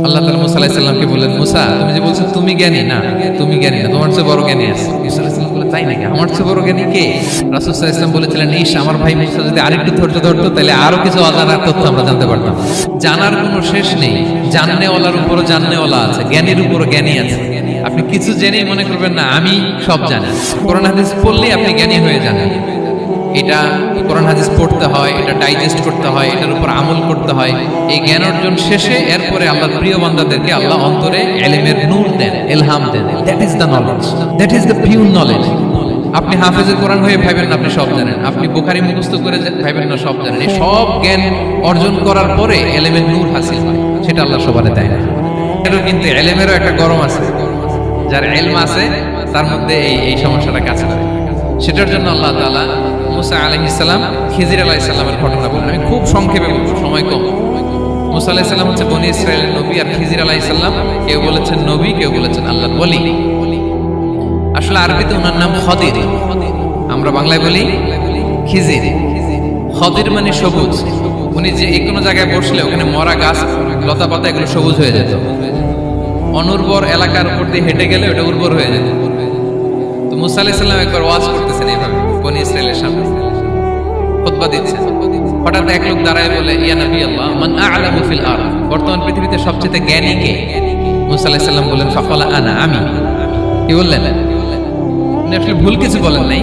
আল্লাহ তাআলা মুসা আলাইহিস সালামকে বললেন, মুসা তুমি যে বলছো তুমি জ্ঞানী না, তুমি জ্ঞানী না, তোমার চেয়ে বড় জ্ঞানী আছে। মুসা আলাইহিস সালাম বললেন, তাই নাকি? আমার চেয়ে বড় জ্ঞানী কে? রাসূল সাল্লাল্লাহু আলাইহি ওয়াসাল্লাম বলেছিলেন, ইস আমার ভাই মুসা যদি আরেকটু ধৈর্য ধরতো তাহলে আরো কিছু অজানা তথ্য আমরা জানতে পারতাম। জানার কোনো শেষ নেই, জাননেওয়ালার উপরও জাননেওয়ালা আছে, জ্ঞানীর উপরও জ্ঞানী আছে। আপনি কিছু জেনেই মনে করবেন না আমি সব জানি। কোরআন হাদিস পড়লেই আপনি জ্ঞানী হয়ে যান। এটা কোরআন হাদিস পড়তে হয়, এটা ডাইজেস্ট করতে হয়, এটার উপর আমল করতে হয়। এই জ্ঞান অর্জন শেষে এরপরে আল্লাহর প্রিয় বান্দাদেরকে আল্লাহ অন্তরে ইলমের নূর দেন, ইলহাম দেন। That is the knowledge, that is the pure knowledge. আপনি হাফেজে কোরআন হয়ে ভাবেন না আপনি সব জানেন, আপনি বুখারী মুখস্থ করে ভাবেন না সব জানেন। এই সব জ্ঞান অর্জন করার পরে ইলমের নূর হাসিল হয়, সেটা আল্লাহ সবারে দেয় না। এরও কিন্তু ইলমেরও একটা গরম আছে, যার ইলম আছে তার মধ্যে এই সমস্যাটা কাজ করে। সেটার জন্য আল্লাহ তাআলা মুসা আলাইহিস সালাম খিজির আলাইহিস সালামের ঘটনা বলেন। আমি খুব সংক্ষেপে বলবো, সময় কম। মুসা আলাইহিস সালাম হচ্ছে বনি ইসরাইলের নবী, আর খিজির আলাইহিস সালাম কেউ বলেছেন নবী, কেউ বলেছেন আল্লাহর ওলি। আসলে আরবিতে ওনার নাম খদির, আমরা বাংলায় বলি খিজির। খদির মানে সবুজ। উনি যে কোনো জায়গায় বসলে ওখানে মরা গাছ লতা পাতা এগুলো সবুজ হয়ে যেত। অনুর্বর এলাকার উপর দিয়ে হেঁটে গেলে ওটা উর্বর হয়ে যেত। তো মুসা আলাইহিস সালাম একবার ওয়াজ করতেছেন এইভাবে বনি ইসরাইলের সামনে, খুতবা দিচ্ছেন। হঠাৎ এক লোক দাঁড়ায় বলে, ইয়া নবী আল্লাহ মান আ'লামু ফিল আরদ, বর্তমান পৃথিবীতে সবচেয়ে জ্ঞানী কে? মুসা আলাইহিস সালাম বললেন, ফাকালা আনা, আমি। কি বললেন? উনি আসলে ভুল কিছু বলেন নাই,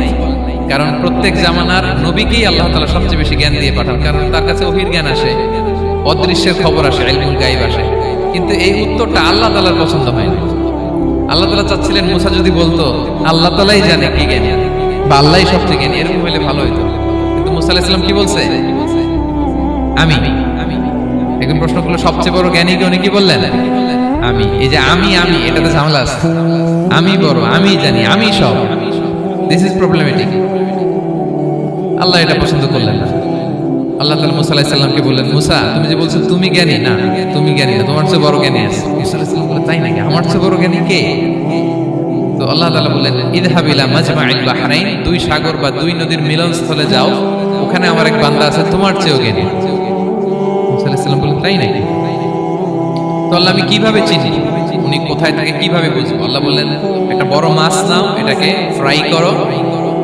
কারণ প্রত্যেক জামানার নবীকেই আল্লাহ তাআলা সবচেয়ে বেশি জ্ঞান দিয়ে পাঠান, কারণ তার কাছে ওহীর জ্ঞান আসে, অদৃশ্যের খবর আসে, ইলমুল গায়ব আসে। কিন্তু এই উত্তরটা আল্লাহ তাআলার পছন্দ হয় না। আল্লাহ তাআলা চাচ্ছিলেন মুসা যদি বলতো আল্লাহ তাআলাই জানে কি জ্ঞানী বা আল্লাহই সবচেয়ে জ্ঞানী, এরকম হলে ভালো হতো। কিন্তু মুসা আলাইহিস সালাম কি বলছে? আমি। এখন প্রশ্ন করলো সবচেয়ে বড় জ্ঞানী কে? উনি কি বললেন? আমি। এই যে আমি আমি, এটাতে ঝামেলা আছে। আমি বড়, আমি জানি, আমি সব, দিস ইজ প্রবলেমেটিক। আল্লাহ এটা পছন্দ করলেন না। আল্লাহ তাআলা মুসা আলাইহিস সালামকে বললেন, মুসা তুমি যে বলছো তুমি জ্ঞানী না, তুমি জ্ঞানী না, তোমার চেয়ে বড় জ্ঞানী আছে। মুসা আলাইহিস সালাম বললেন, তাই নাকি? আমার চেয়ে বড় জ্ঞানী কে? তো আল্লাহ তাআলা বললেন, ইযহাব ইলা মাজমাইল বাহরাইন, দুই সাগর বা দুই নদীর মিলনস্থলে যাও, ওখানে আমার এক বান্দা আছে তোমার চেয়েও জ্ঞানী। মুসা আলাইহিস সালাম বললেন, তাই নাকি? তো আল্লাহ আমি কিভাবে চিনি, উনি কোথায় থাকে কিভাবে বুঝবো? আল্লাহ বললেন, একটা বড় মাছ নাও, এটাকে ফ্রাই করো,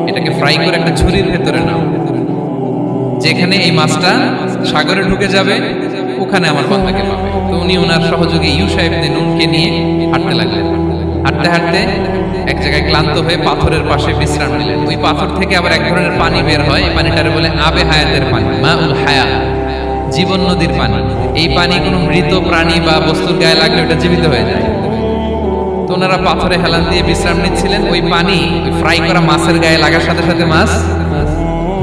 এটাকে ফ্রাই করে একটা ঝুড়ির ভেতরে নাও, যেখানে এই মাছটা সাগরে ঢুকে যাবে ওখানে আমার বান্দাকে পাবে। তো উনি ওনার সহযোগী ইউশা ইবনে নুনকে নিয়ে হাঁটতে লাগলেন। হাঁটতে হাঁটতে এক জায়গায় ক্লান্ত হয়ে পাথরের পাশে বিশ্রাম নিলেন। ওই পাথর থেকে আবার এক ধরনের পানি বের হয়, এই পানিটারে বলে আবে হায়াতের পানি, মাউল হায়াত, জীবন নদীর পানি। এই পানি কোনো মৃত প্রাণী বা বস্তুর গায়ে লাগলে ওটা জীবিত হয়ে যায়। তো ওনারা পাথরে হেলান দিয়ে বিশ্রাম নিচ্ছিলেন। ওই পানি ওই ফ্রাই করা মাছের গায়ে লাগার সাথে সাথে মাছ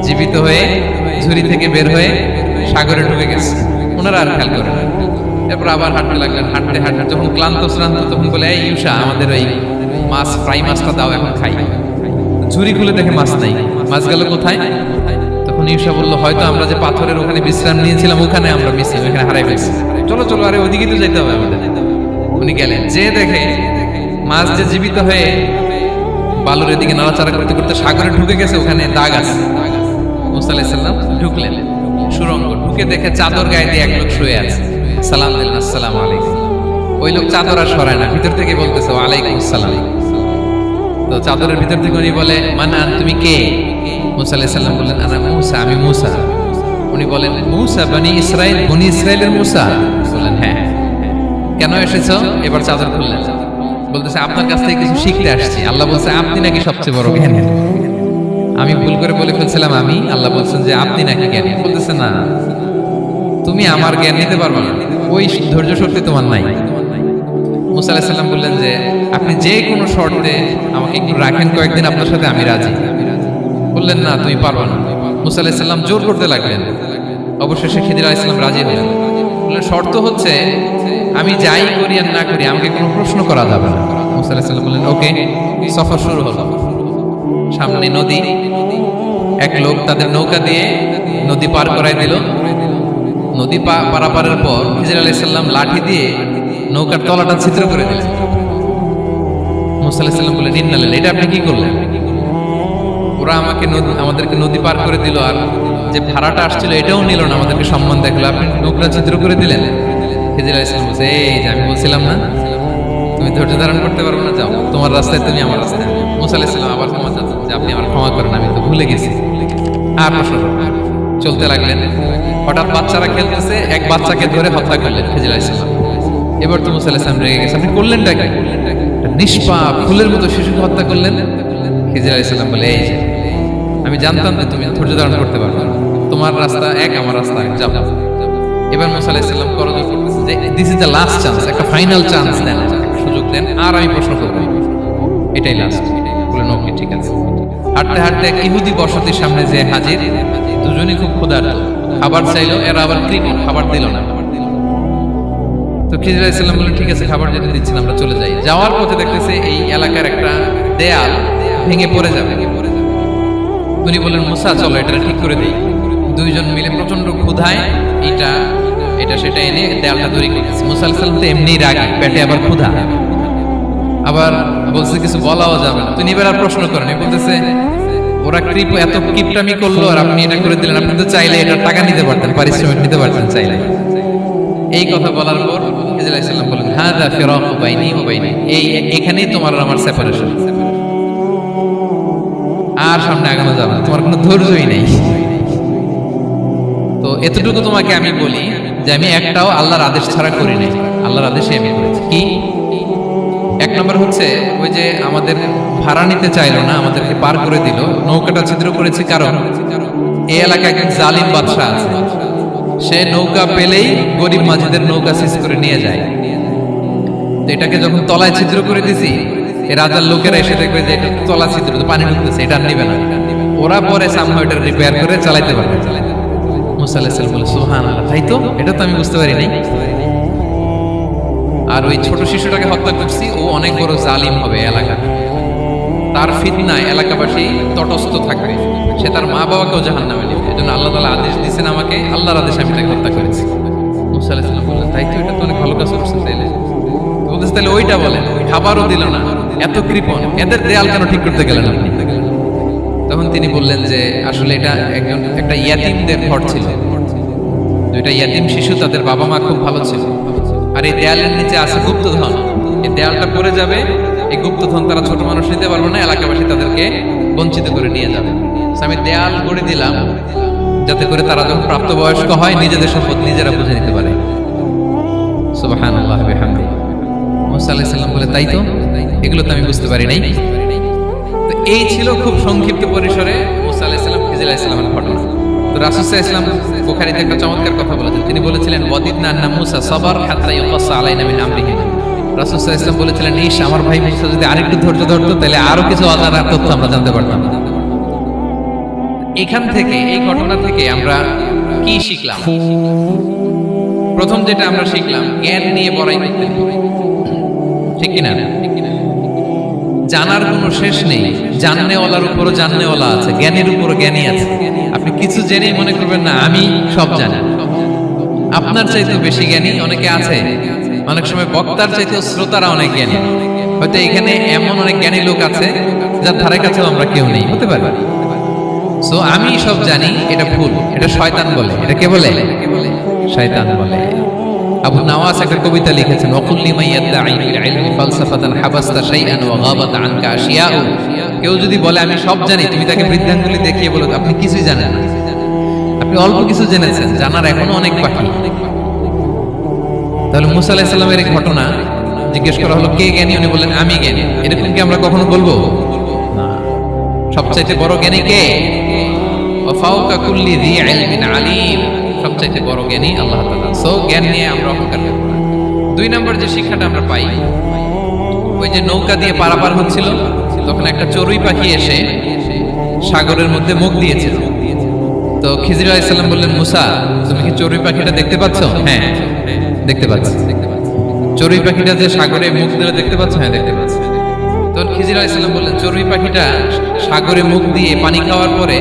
জীবিত হয়ে ঝুড়ি থেকে বের হয়ে সাগরে ঢুকে গেছে। ওনারা আর খেয়াল করেন। এরপর আবার হাঁটতে লাগলেন। হাঁটতে হাঁটতে যখন ক্লান্ত শ্রান্ত, তখন বলে, এই ইউশা আমাদের ওই মাছ ফ্রাই মাছটা দাও, এখন খাই। ঝুড়ি খুলে দেখে মাছ নাই। মাছ গেল কোথায়? তখন ইউশা বলল, হয়তো আমরা যে পাথরের ওখানে বিশ্রাম নিয়েছিলাম ওখানে আমরা মিসিং, ওখানে হারাই ফেলছি। চলো চলো, আরে ওদিকে তো যেতে হবে আমাদের। উনি গেলেন, যে দেখে মাছ যে জীবিত হয়ে বালুর এদিকে নাড়াচাড়া করতে করতে সাগরে ঢুকে গেছে, ওখানে দাগ আছে। মুসা আলাইহিস সালাম ঢুকলেন সুরঙ্গ, ঢুকে দেখে চাদর গায়ে দিয়ে এক লোক শুয়ে আছে। সালাম দিলেন, আসসালামু আলাইকুম। ওই লোক চাদর আর সরায় না, ভিতর থেকে বলতেছে ওয়ালাইকুম আসসালাম। তো চাদরের ভিতর থেকে উনি বলে, মানা তুমি কে? মুসা আলাইহিস সালাম বললেন, আনা মুসা, আমি মুসা। উনি বলেন, মুসা বনি ইসরাইল, বনি ইসরাইলের মুসা? বললেন, হ্যাঁ। কেন এসেছো? এবার চাদর খুললেন। বলতেছে, আপনার কাছ থেকে কিছু শিখতে আসছি। আল্লাহ বলছে আপনি নাকি সবচেয়ে বড় জ্ঞানী। আমি ভুল করে বলে ফেলছিলাম আমি, আল্লাহ বলছেন যে আপনি নাকি জ্ঞানী। বলতেছে, না তুমি আমার জ্ঞান নিতে পারবে না, ওই ধৈর্য শক্তি তোমার নাই। মুসা আলাইহিস সালাম বললেন যে আপনি যে কোনো শর্তে আমাকে একটু রাখেন কয়েকদিন, আপনার সাথে আমি রাজি। বললেন, না তুমি পারবে না। মুসা আলাইহিস সালাম জোর করতে লাগলেন। অবশেষে খিদির আলাইহিস সালাম রাজি হলেন। বললেন, শর্ত হচ্ছে আমি যাই করি আর না করি আমাকে কোনো প্রশ্ন করা যাবে না। মুসা আলাইহিস সালাম বললেন, ওকে। সফর শুরু হলো। সামনে নদী, এক লোক তাদের নৌকা দিয়ে নদী পার করাই দিল। নদী পারাপারের পর খিজির আলাইহিস সালাম লাঠি দিয়ে নৌকার তলাটা ছিদ্র করে দিলেন। মুসা আলাইহিস সালাম বললেন, ইন্নালিল্লাহ, এটা আপনি কি করলেন? ওরা আমাদেরকে নদী পার করে দিল, আর যে ভাড়াটা আসছিল এটাও নিল না, আমাদেরকে সম্মান দেখালো, আপনি নৌকা ছিদ্র করে দিলেন। খিজির আলাইহিস সালাম বলছে, এই যে আমি বলছিলাম না তুমি ধৈর্য ধারণ করতে পারবে না, যাও তোমার রাস্তায় তুমি আমার রাস্তায়। মুসা আলাইহিস সালাম আবার ক্ষমা চাচ্ছেন যে আপনি আমার ক্ষমা করেন, আমি তো ভুলে গেছি। আর প্রশ্ন চলতে লাগলেন। হঠাৎ বাচ্চারা খেলতেছে, এক বাচ্চাকে ধরে হত্যা করলেন খিজির আলাইহিস সালাম। এবার তো মুসা আলাইহিস সালাম রেগে গেছে, আপনি করলেনটা কি? নিষ্পাপ ফুলের মতো শিশুকে হত্যা করলেন। খিজির আলাইহিস সালাম বলে, এই যে আমি জানতাম যে তুমি ধৈর্য ধারণ করতে পারবে না, তোমার রাস্তা এক আমার রাস্তা এক, যাও। এবার মুসা আলাইহিস সালাম করজোর করতেছে যে this is the last chance, একটা ফাইনাল চান্স দেন, সুযোগ দেন, আর আমি প্রশ্ন করব, এটাই লাস্ট। বললেন ওকে ঠিক আছে। হাঁটতে হাঁটতে এক ইহুদি বসতির সামনে যে হাজির, দুজনই খুব ক্ষুধার্ত, খাবার চাইলো, এরা আবার কৃপণ, খাবার দিল না। তো খিজির আলাইহিস সালাম বললেন ঠিক আছে, খাবার যেতে দিচ্ছেন, আমরা চলে যাই। যাওয়ার পথে দেখতেছে এই এলাকার একটা দেয়াল ভেঙে পড়ে যাবে। উনি বললেন মুসা চলো এটা ঠিক করে দিই। দুইজন মিলে প্রচন্ড ক্ষুধায় এটা এটা সেটা এনে দেয়ালটা তৈরি করতেছে। মুসা আলাইহিস সালাম তো এমনি রাগী, পেটে আবার ক্ষুধা, আবার বলছে কিছু বলাও যাবে না। তিনি এবার আর প্রশ্ন করেন, বলতেছে ওরা এত কিপটামি করলো আর আপনি এটা করে দিলেন, আপনি তো চাইলে এটা টাকা নিতে পারতেন, পারিশ্রমিক নিতে পারতেন চাইলে। এই কথা বলার পর খিজির আলাইহিস সালাম বলেন হাযা ফিরাকু বাইনি ওয়া বাইনি, এই এখানেই তোমার আর আমার সেপারেশন, আর সামনে আগানো যাবে না, তোমার কোনো ধৈর্যই নেই। তো এতটুকু তোমাকে আমি বলি যে আমি একটাও আল্লাহর আদেশ ছাড়া করি নাই, আল্লাহর আদেশে আমি করেছি। কি? এক নম্বর হচ্ছে ওই যে আমাদের ভাড়া নিতে চাইলো না, আমাদেরকে পার করে দিল, নৌকাটা ছিদ্র করেছি কারণ এই এলাকায় একজন জালিম বাদশা আছে, সে নৌকা পেলেই গরিব মাঝিদের নৌকা সিজ করে নিয়ে যায়। তো এটাকে যখন তলায় ছিদ্র করে দিছি, এই রাজার লোকেরা এসে দেখবে যে এটা তলা ছিদ্র, পানি ঢুকতেছে, এটা নিবে না, ওরা পরে সামহাও এটা রিপেয়ার করে চালাইতে পারবে। মুসা আলাইহিস সালাম বলে সুবহানাল্লাহ, তাই তো, এটা তো আমি বুঝতে পারি নাই। আর ওই ছোট শিশুটাকে হত্যা করছি, ও অনেক বড় জালিম হবে এলাকা, তার ফিতনায় এলাকাবাসী তটস্থ থাকবে, সে তার মা বাবাকেও জাহান্নামে নেবে। এজন্য আল্লাহ তাআলা আদেশ দিয়েছেন আমাকে, আল্লাহর আদেশে আমি তাকে হত্যা করেছি। মুসা আলাইহিস সালাম বললেন তাই তো, এটা তো অনেক ভালো কাজ করছেন, তাইলে বলতেছে তাহলে ওইটা বলেন। খাবারও দিল না, এত কৃপণ, এদের দেয়াল কেন ঠিক করতে গেলেন আপনি? তখন তিনি বললেন যে আসলে এটা একটা ইয়াতিমদের ঘর ছিল, দুইটা ইয়াতিম শিশু, তাদের বাবা মা খুব ভালো ছিল, আর এই দেয়ালের নিচে আছে গুপ্তধন, এই দেয়ালটা পড়ে যাবে, এই গুপ্তধন তারা ছোট মানুষ নিতে পারবে না, এলাকাবাসী তাদেরকে বঞ্চিত করে নিয়ে যাবে। আমি দেয়াল গড়ে দিলাম যাতে করে তারা যখন প্রাপ্তবয়স্ক হয় নিজেদের সম্পদ নিজেরা বুঝে নিতে পারে। সুবহানাল্লাহ বিহামদিহি। মুসা আলাইহিস সালাম বলে তাই তো, এগুলো তো আমি বুঝতে পারি নাই। তো এই ছিল খুব সংক্ষিপ্ত পরিসরে মুসা আলাইহিস সালাম খিজির আলাইহিস সালামের ঘটনা। তো রাসূল সাল্লাল্লাহু আলাইহি ওয়াসাল্লাম বুখারীতে একটা চমৎকার কথা বলেছেন, তিনি বলেছিলেন ওয়াদিদনা আন্না মুসা সাবার হাত্তা ইয়াকাসা আলাইনা মিন আমরিহি। রাসূল সাল্লাল্লাহু আলাইহি ওয়াসাল্লাম বলেছিলেন ইস আমার ভাই মুসা যদি আরেকটু ধৈর্য ধরতো তাহলে আরো কিছু অজানা তথ্য আমরা জানতে পারতাম। এখান থেকে, এই ঘটনা থেকে আমরা কি শিখলাম? প্রথম যেটা আমরা শিখলাম, জ্ঞান নিয়ে বড়াই করতে হবে, ঠিক কিনা? জানার কোনো শেষ নেই, জাননেওয়ালার উপরও জাননেওয়ালা আছে, জ্ঞানীর উপরও জ্ঞানী আছে। আপনি কিছু জেনেই মনে করবেন না আমি সব জানি, আপনার চাইতে বেশি জ্ঞানী অনেকে আছে। অনেক সময় বক্তার চাইতে শ্রোতারা অনেক জ্ঞানী, হয়তো এখানে এমন অনেক জ্ঞানী লোক আছে যার ধারে কাছেও আমরা কেউ নেই, হতে পারে। সো আমি সব জানি, এটা ভুল, এটা শয়তান বলে। এটা কে বলে? শয়তান বলে। আবু নাওয়াস একটা কবিতা লিখেছেন, ওয়াকুল লিমান ইয়াদঈ ফিল ইলমি ফালসাফাতান হাবাসতা শাইআন ওয়া গাবাত আনকা আশিয়াউ। কেউ যদি বলে আমি সব জানি, তুমি তাকে বৃদ্ধাঙ্গুলি দেখিয়ে বলো আপনি কিছুই জানেন না, আপনি অল্প কিছু জেনেছেন, জানার এখনো অনেক বাকি। তাহলে মুসা আলাইহিস সালামের এই ঘটনা জিজ্ঞেস করা হলো কে জ্ঞানী, উনি বললেন আমি জ্ঞানী। এরকম কি আমরা কখনো বলবো? না। সবচাইতে বড় জ্ঞানী কে? ওয়া ফাওকা কুল্লি যী ইলমিন আলীম। সবচাইতে বড় জ্ঞানী আল্লাহ তাআলা। সো জ্ঞান নিয়ে আমরা অহংকার করব না। দুই নম্বর যে শিক্ষাটা আমরা পাই, ওই যে নৌকা দিয়ে পারাপার হচ্ছিল, তখন একটা চড়ুই পাখি এসে সাগরের মধ্যে মুখ দিয়েছিল। তো খিজির আলাইহিস সালাম বললেন মুসা তুমি কি চড়ুই পাখিটা দেখতে পাচ্ছ? হ্যাঁ দেখতে পাচ্ছি। চড়ুই পাখিটা যে সাগরে মুখ দিলে দেখতে পাচ্ছ? হ্যাঁ দেখতে পাচ্ছি। তখন খিজির আলাইহিস সালাম বললেন চড়ুই পাখিটা সাগরে মুখ দিয়ে পানি খাওয়ার পরে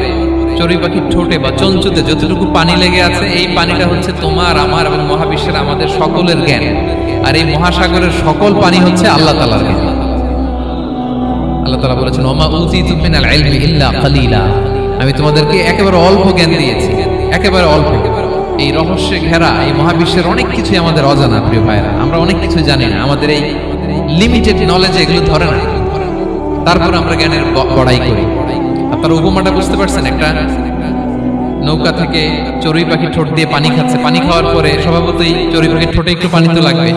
চড়ুই পাখির ঠোঁটে বা চঞ্চুতে যতটুকু পানি লেগে আছে, এই পানিটা হচ্ছে তোমার আমার এবং মহাবিশ্বের আমাদের সকলের জ্ঞান, আর এই মহাসাগরের সকল পানি হচ্ছে আল্লাহ তাআলার জ্ঞান। আল্লাহ তাআলা বলেছেন ওমা উতিতু মিনাল ইলমি ইল্লা কালিলা, আমি তোমাদেরকে একেবারে অল্প জ্ঞান দিয়েছি, একেবারে অল্প। এই রহস্যে ঘেরা এই মহাবিশ্বের অনেক কিছুই আমাদের অজানা প্রিয় ভাইরা, আমরা অনেক কিছু জানি না, আমাদের এই লিমিটেড নলেজে এগুলো ধরে না, তারপর আমরা জ্ঞানের বড়াই করি। আপনারা উপমাটা বুঝতে পারছেন? একটা নৌকা থেকে চড়ুই পাখি ঠোঁট দিয়ে পানি খাচ্ছে, পানি খাওয়ার পরে স্বভাবতই চড়ুই পাখির ঠোঁটে একটু পানি তো লাগবে।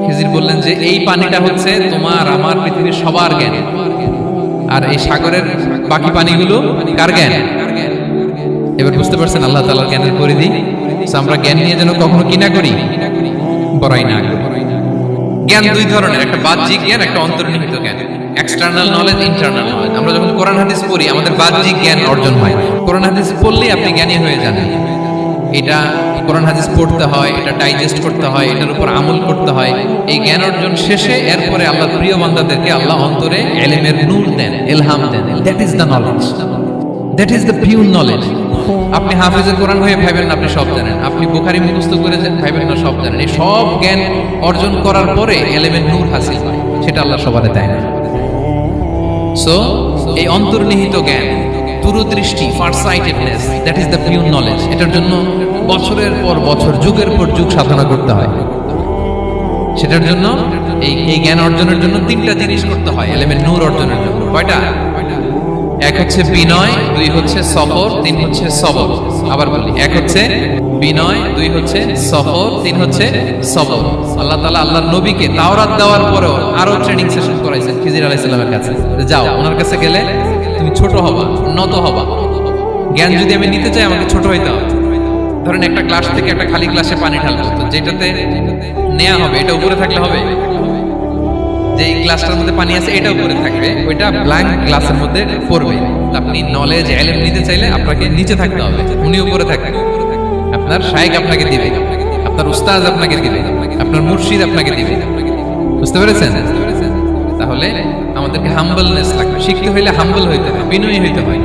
খিজির বললেন যে এই পানিটা হচ্ছে তোমার আমার পৃথিবীর সবার জ্ঞান, আর এই সাগরের বাকি পানিগুলো কার জ্ঞান? এবার বুঝতে পারছেন আল্লাহ তাআলার জ্ঞানের পরিধি। আমরা জ্ঞান নিয়ে যেন কখনো কি না করি, বড়াই না করি। জ্ঞান দুই ধরনের, একটা বাহ্যিক জ্ঞান, একটা অন্তর্নিহিত জ্ঞান। External knowledge, internal knowledge. আমরা যখন কোরআন হাদিস পড়ি আমাদের বাহ্যিক জ্ঞান অর্জন হয়। কোরআন হাদিস পড়লেই আপনি জ্ঞানী হয়ে যান। এটা কোরআন হাদিস পড়তে হয়, এটা ডাইজেস্ট করতে হয়, এটার উপর আমল করতে হয়। এই জ্ঞান অর্জন শেষে এরপরে আল্লাহর প্রিয় বান্দাদেরকে আল্লাহ অন্তরে ইলমের নূর দেন, ইলহাম দেন। That is the knowledge, that is the pure knowledge. আপনি হাফেজে কোরআন হয়ে ভাবেন না আপনি সব জানেন, আপনি বুখারী মুখস্থ করে ভাবেন না সব জানেন। এই সব জ্ঞান অর্জন করার পরে ইলমের নূর হাসিল হয়, সেটা আল্লাহ সবারে দেয় না। সো এই অন্তর্নিহিত জ্ঞান, দূরদৃষ্টি, farsightedness, that is the pure knowledge. এটার জন্য বছরের পর বছর, যুগের পর যুগ সাধনা করতে হয়। সেটার জন্য এই জ্ঞান অর্জনের জন্য তিনটা জিনিস করতে হয় ইলমের নূর অর্জনের জন্য। কয়টা? এক হচ্ছে বিনয়, দুই হচ্ছে সফর, তিন হচ্ছে সবর। আবার বলি, এক হচ্ছে বিনয়, দুই হচ্ছে সফর, তিন হচ্ছে সবর। আল্লাহ তাআলা আল্লাহর নবীকে তাওরাত দেওয়ার পরেও আরো ট্রেনিং সেশন করাইছেন খিজির আলাইহিস সালামের কাছে। যাও, ওনার কাছে গেলে তুমি ছোট হবা, নত হবা। জ্ঞান যদি আমি নিতে চাই আমাকে ছোট হইতে হবে। ধরেন একটা গ্লাস থেকে একটা খালি গ্লাসে পানি ঢালবো, তো যেটাতে নেওয়া হবে এটা উপরে থাকলে হবে? যে গ্লাসটার মধ্যে পানি আছে এটা উপরে থাকবে, ওইটা ব্ল্যাঙ্ক গ্লাসের মধ্যে পড়বে। আপনি নলেজ ইলম নিতে চাইলে আপনাকে নিচে থাকতে হবে, উনি উপরে থাকবেন। আপনার শায়েখ আপনাকে দিবে, আপনার উস্তাদ আপনাকে দিবে, আপনার মুর্শিদ আপনাকে দিবে। বুঝতে পেরেছেন? তাহলে আমাদেরকে হাম্বলনেস লাগবে, শিখতে হইলে হাম্বল হইতে হয়, বিনয়ী হইতে হয়।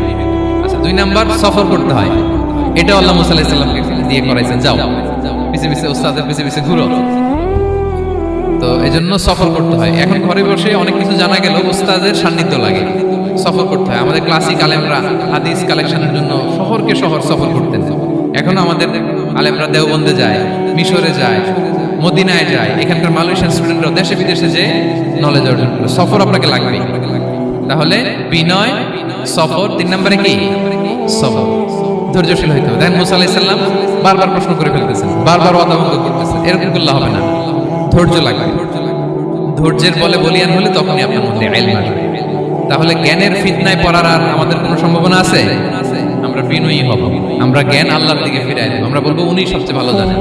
আচ্ছা, দুই নাম্বার সফর করতে হয়। এটা আল্লাহ মুসা আলাইহিস সালামকে দিয়ে করাইছেন, যাও পিছে পিছে উস্তাদের পিছে পিছে ঘুরো। তো এই জন্য সফর করতে হয়। এখন ঘরে বসে অনেক কিছু জানা গেল, উস্তাদের সান্নিধ্য লাগে, সফর করতে হয়। আমাদের ক্লাসিক আলেমরা হাদিস কালেকশনের জন্য শহরকে শহর সফর করতেন। এখন আমাদের আলেমরা দেওবন্দে যায়, মিশরে যায়, মদিনায় যায়। এখানকার মালয়েশিয়ান স্টুডেন্টরা দেশে বিদেশে যে নলেজ অর্জন করে। সফর আপনাকে লাগবে। তাহলে বিনয়, সফর, তিন নম্বরে কি? সবর। ধৈর্যশীল হইতে হবে। দেখেন মুসা আলাইহিস সালাম বারবার প্রশ্ন করে ফেলতেছেন, বারবার ওয়াদা ভঙ্গ করতেছেন, এরকম করলে হবে না। ধৈর্য লাগবে। ধৈর্যের বলে বলিয়ান হলে তখনই আপনার মধ্যে ইলম আসবে। তাহলে জ্ঞানের ফিতনায় পড়ার আর আমাদের কোনো সম্ভাবনা আছে? আমরা বিনয়ী হব, আমরা জ্ঞান আল্লাহর দিকে ফিরাই দেব, আমরা বলবো উনি সবচেয়ে ভালো জানেন।